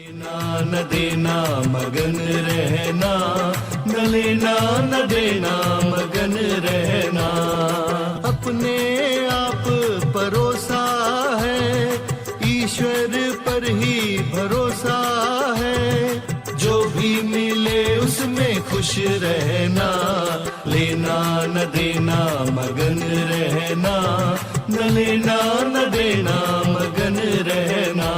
लेना न देना मगन रहना, न लेना न देना मगन रहना। अपने आप परोसा है, ईश्वर पर ही भरोसा है। जो भी मिले उसमें खुश रहना, लेना न देना मगन रहना, न लेना न देना मगन रहना।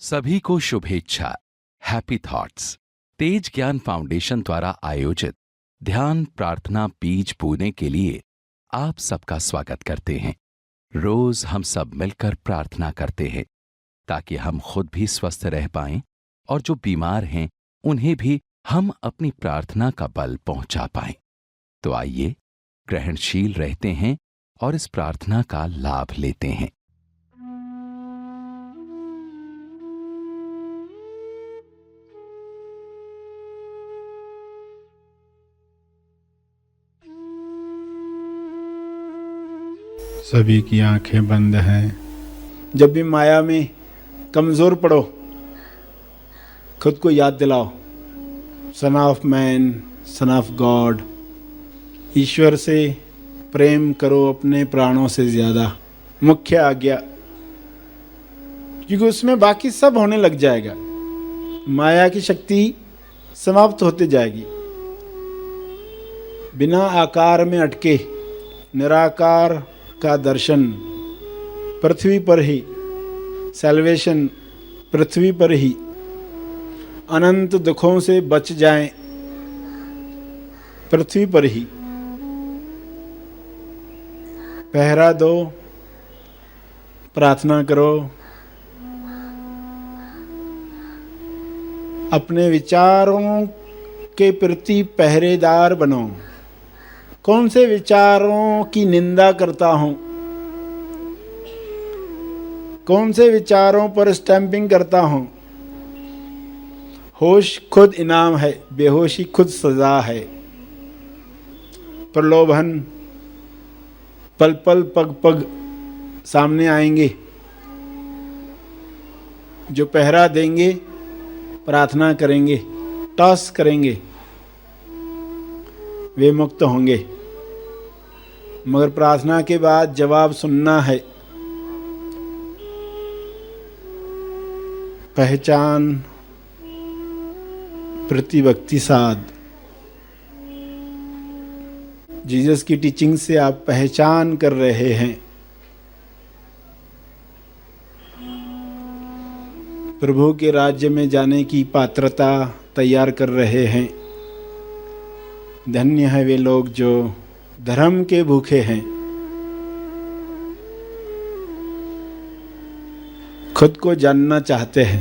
सभी को शुभेच्छा। हैप्पी थॉट्स तेज ज्ञान फाउंडेशन द्वारा आयोजित ध्यान प्रार्थना बीज बोने के लिए आप सबका स्वागत करते हैं। रोज हम सब मिलकर प्रार्थना करते हैं ताकि हम खुद भी स्वस्थ रह पाएं और जो बीमार हैं उन्हें भी हम अपनी प्रार्थना का बल पहुंचा पाएं। तो आइए ग्रहणशील रहते हैं और इस प्रार्थना का लाभ लेते हैं। सभी की आंखें बंद हैं। जब भी माया में कमज़ोर पड़ो, खुद को याद दिलाओ, son of man, son of God. ईश्वर से प्रेम करो अपने प्राणों से ज़्यादा, मुख्य आज्ञा, क्योंकि उसमें बाकी सब होने लग जाएगा। माया की शक्ति समाप्त होते जाएगी। बिना आकार में अटके निराकार का दर्शन पृथ्वी पर ही, सैल्वेशन पृथ्वी पर ही। अनंत दुखों से बच जाएं पृथ्वी पर ही। पहरा दो, प्रार्थना करो, अपने विचारों के प्रति पहरेदार बनो। कौन से विचारों की निंदा करता हूं, कौन से विचारों पर स्टैंपिंग करता हूं। होश खुद इनाम है, बेहोशी खुद सजा है। प्रलोभन पल पल पग पग सामने आएंगे। जो पहरा देंगे, प्रार्थना करेंगे, टॉस करेंगे, वे मुक्त होंगे। मगर प्रार्थना के बाद जवाब सुनना है। पहचान, प्रतिभक्ति साध। जीसस की टीचिंग से आप पहचान कर रहे हैं। प्रभु के राज्य में जाने की पात्रता तैयार कर रहे हैं। धन्य है वे लोग जो धर्म के भूखे हैं। खुद को जानना चाहते हैं।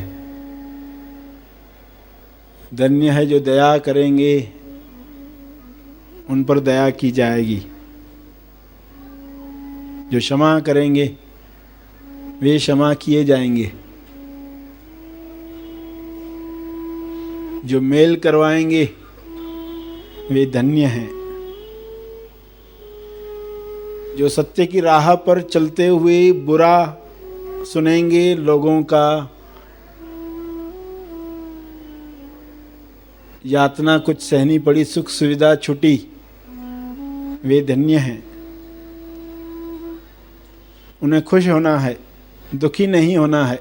धन्य है जो दया करेंगे, उन पर दया की जाएगी। जो क्षमा करेंगे, वे क्षमा किए जाएंगे। जो मेल करवाएंगे, वे धन्य हैं। जो सत्य की राह पर चलते हुए बुरा सुनेंगे लोगों का, यातना कुछ सहनी पड़ी, सुख सुविधा छुटी, वे धन्य हैं। उन्हें खुश होना है, दुखी नहीं होना है।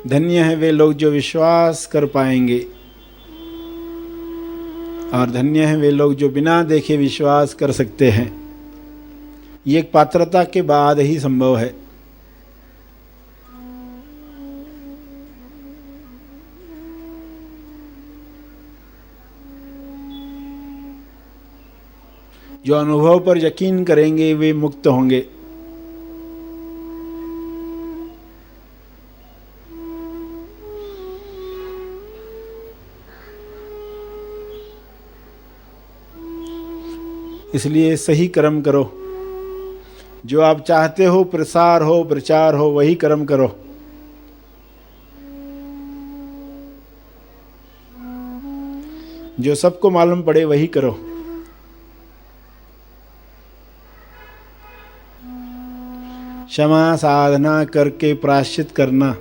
धन्य है वे लोग जो विश्वास कर पाएंगे, और धन्य है वे लोग जो बिना देखे विश्वास कर सकते हैं। ये एक पात्रता के बाद ही संभव है। जो अनुभव पर यकीन करेंगे वे मुक्त होंगे। इसलिए सही कर्म करो। जो आप चाहते हो, प्रसार हो, प्रचार हो, वही कर्म करो। जो सबको मालूम पड़े वही करो। क्षमा साधना करके प्रायश्चित करना,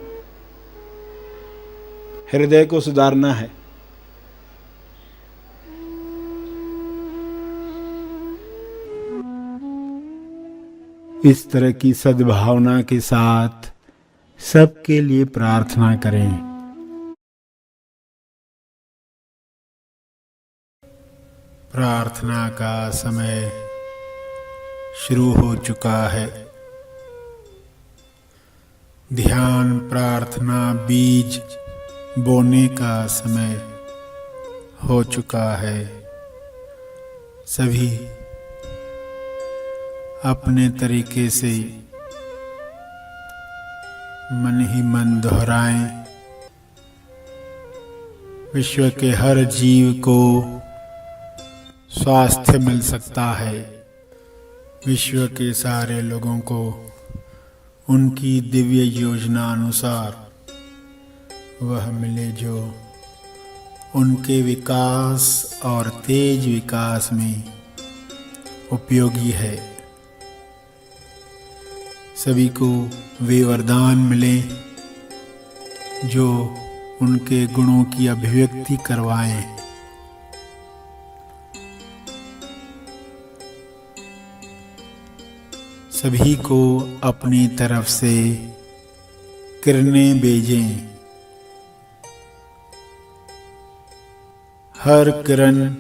हृदय को सुधारना है। इस तरह की सद्भावना के साथ सबके लिए प्रार्थना करें। प्रार्थना का समय शुरू हो चुका है। ध्यान प्रार्थना बीज बोने का समय हो चुका है। सभी अपने तरीके से मन ही मन दोहराएं। विश्व के हर जीव को स्वास्थ्य मिल सकता है। विश्व के सारे लोगों को उनकी दिव्य योजना अनुसार वह मिले जो उनके विकास और तेज विकास में उपयोगी है। सभी को वे वरदान मिले जो उनके गुणों की अभिव्यक्ति करवाएं। सभी को अपनी तरफ से किरणें भेजें। हर किरण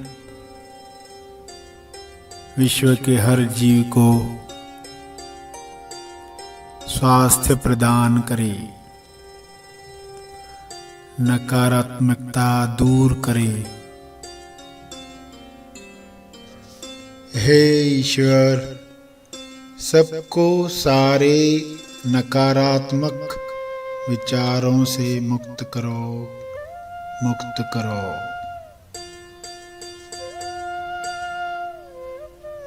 विश्व के हर जीव को स्वास्थ्य प्रदान करे, नकारात्मकता दूर करे। हे ईश्वर, सबको सारे नकारात्मक विचारों से मुक्त करो, मुक्त करो।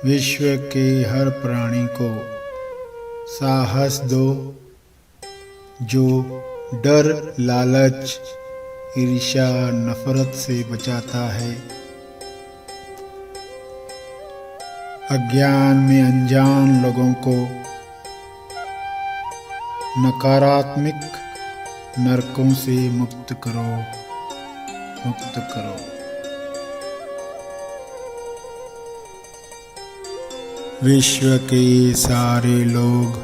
विश्व के हर प्राणी को साहस दो जो डर, लालच, ईर्ष्या, नफरत से बचाता है। अज्ञान में अनजान लोगों को नकारात्मक नरकों से मुक्त करो, मुक्त करो। विश्व के सारे लोग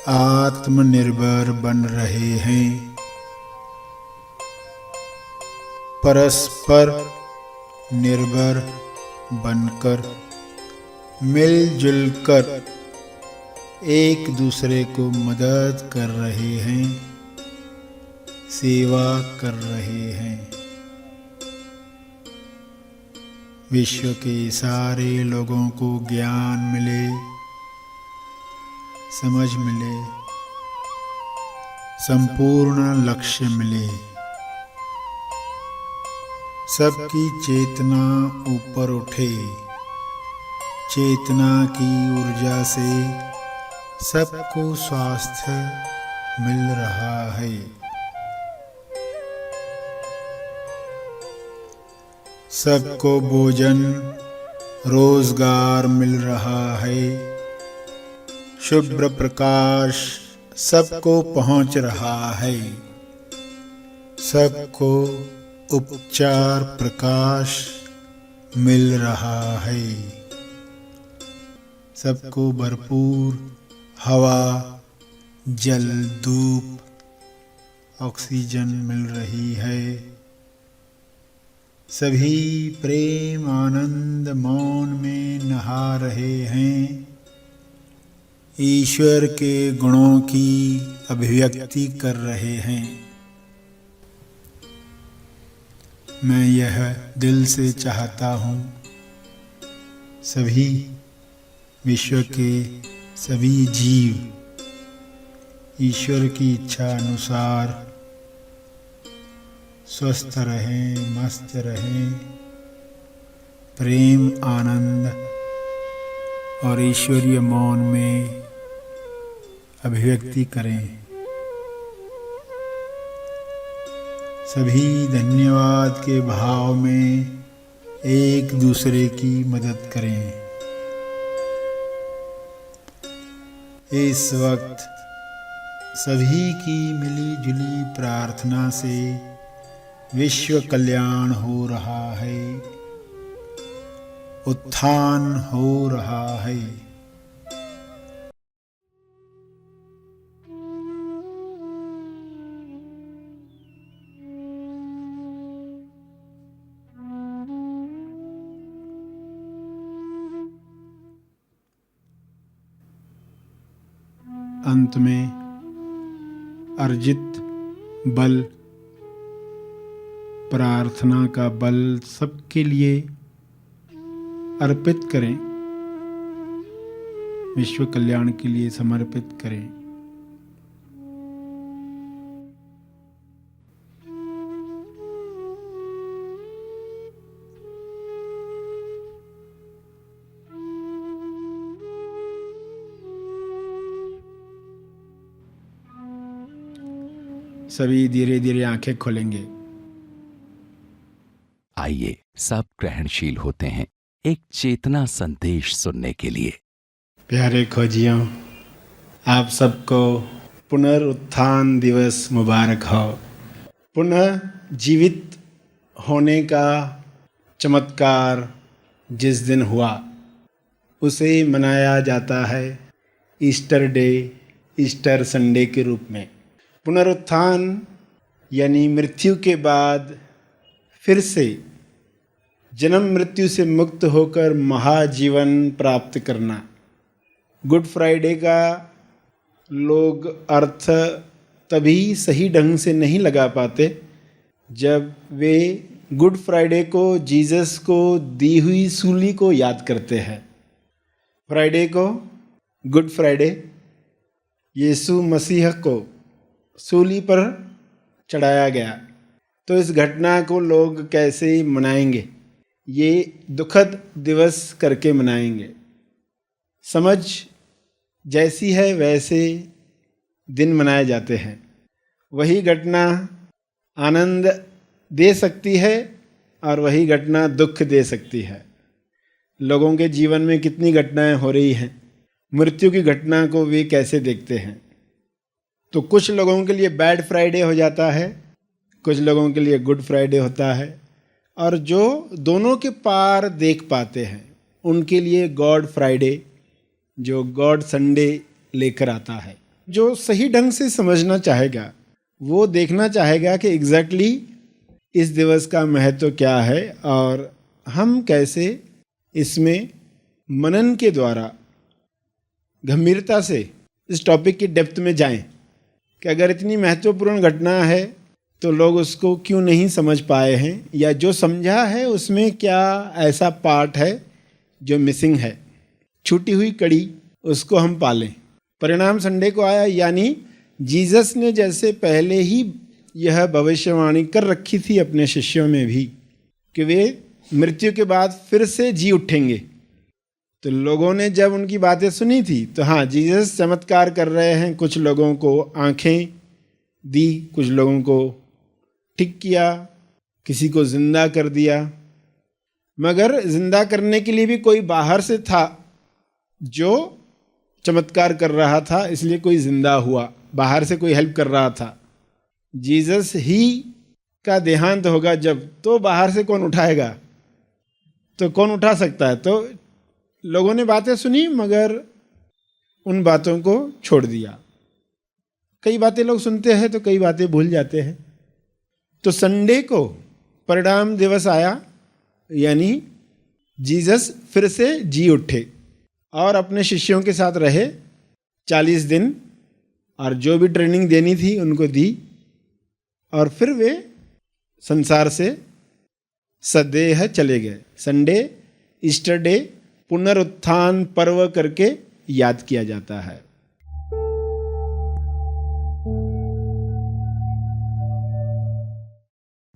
आत्मनिर्भर बन रहे हैं। परस्पर निर्भर बनकर मिलजुल कर एक दूसरे को मदद कर रहे हैं, सेवा कर रहे हैं। विश्व के सारे लोगों को ज्ञान मिले, समझ मिले, संपूर्ण लक्ष्य मिले। सबकी चेतना ऊपर उठे। चेतना की ऊर्जा से सबको स्वास्थ्य मिल रहा है। सबको भोजन, रोजगार मिल रहा है। शुभ्र प्रकाश सबको पहुंच रहा है। सबको उपचार प्रकाश मिल रहा है। सबको भरपूर हवा, जल, धूप, ऑक्सीजन मिल रही है। सभी प्रेम, आनंद, मौन में नहा रहे हैं। ईश्वर के गुणों की अभिव्यक्ति कर रहे हैं। मैं यह दिल से चाहता हूँ सभी विश्व के सभी जीव ईश्वर की इच्छा अनुसार स्वस्थ रहें, मस्त रहें, प्रेम, आनंद और ईश्वरीय मौन में अभिव्यक्ति करें। सभी धन्यवाद के भाव में एक दूसरे की मदद करें। इस वक्त सभी की मिली जुली प्रार्थना से विश्व कल्याण हो रहा है, उत्थान हो रहा है। अंत में अर्जित बल, प्रार्थना का बल सबके लिए अर्पित करें, विश्व कल्याण के लिए समर्पित करें। सभी धीरे धीरे आंखें खोलेंगे। आइए सब ग्रहणशील होते हैं एक चेतना संदेश सुनने के लिए। प्यारे खोजियों, आप सबको पुनरुत्थान दिवस मुबारक हो। पुनः जीवित होने का चमत्कार जिस दिन हुआ उसे मनाया जाता है ईस्टर डे, ईस्टर संडे के रूप में। पुनरुत्थान यानी मृत्यु के बाद फिर से जन्म मृत्यु से मुक्त होकर महाजीवन प्राप्त करना। गुड फ्राइडे का लोग अर्थ तभी सही ढंग से नहीं लगा पाते जब वे गुड फ्राइडे को जीसस को दी हुई सूली को याद करते हैं। फ्राइडे को गुड फ्राइडे यीशु मसीह को सूली पर चढ़ाया गया, तो इस घटना को लोग कैसे मनाएंगे? ये दुखद दिवस करके मनाएंगे। समझ जैसी है वैसे दिन मनाए जाते हैं। वही घटना आनंद दे सकती है और वही घटना दुख दे सकती है। लोगों के जीवन में कितनी घटनाएं हो रही हैं, मृत्यु की घटना को वे कैसे देखते हैं? तो कुछ लोगों के लिए बैड फ्राइडे हो जाता है, कुछ लोगों के लिए गुड फ्राइडे होता है, और जो दोनों के पार देख पाते हैं उनके लिए गॉड फ्राइडे, जो गॉड संडे लेकर आता है। जो सही ढंग से समझना चाहेगा वो देखना चाहेगा कि एग्जैक्टली इस दिवस का महत्व क्या है और हम कैसे इसमें मनन के द्वारा गंभीरता से इस टॉपिक की डेप्थ में जाएं कि अगर इतनी महत्वपूर्ण घटना है तो लोग उसको क्यों नहीं समझ पाए हैं, या जो समझा है उसमें क्या ऐसा पार्ट है जो मिसिंग है। छूटी हुई कड़ी उसको हम पालें। परिणाम संडे को आया, यानी जीसस ने जैसे पहले ही यह भविष्यवाणी कर रखी थी अपने शिष्यों में भी कि वे मृत्यु के बाद फिर से जी उठेंगे। तो लोगों ने जब उनकी बातें सुनी थी तो हाँ, जीसस चमत्कार कर रहे हैं, कुछ लोगों को आंखें दी, कुछ लोगों को ठीक किया, किसी को जिंदा कर दिया। मगर जिंदा करने के लिए भी कोई बाहर से था जो चमत्कार कर रहा था, इसलिए कोई जिंदा हुआ। बाहर से कोई हेल्प कर रहा था। जीसस ही का देहांत होगा जब, तो बाहर से कौन उठाएगा? तो कौन उठा सकता है? तो लोगों ने बातें सुनी मगर उन बातों को छोड़ दिया। कई बातें लोग सुनते हैं तो कई बातें भूल जाते हैं। तो संडे को परिणाम दिवस आया, यानी जीसस फिर से जी उठे और अपने शिष्यों के साथ रहे 40 दिन, और जो भी ट्रेनिंग देनी थी उनको दी, और फिर वे संसार से सदेह चले गए। संडे, ईस्टर डे पुनरुत्थान पर्व करके याद किया जाता है।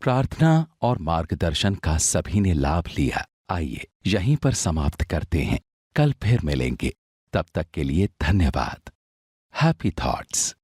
प्रार्थना और मार्गदर्शन का सभी ने लाभ लिया। आइए यहीं पर समाप्त करते हैं। कल फिर मिलेंगे। तब तक के लिए धन्यवाद। Happy thoughts.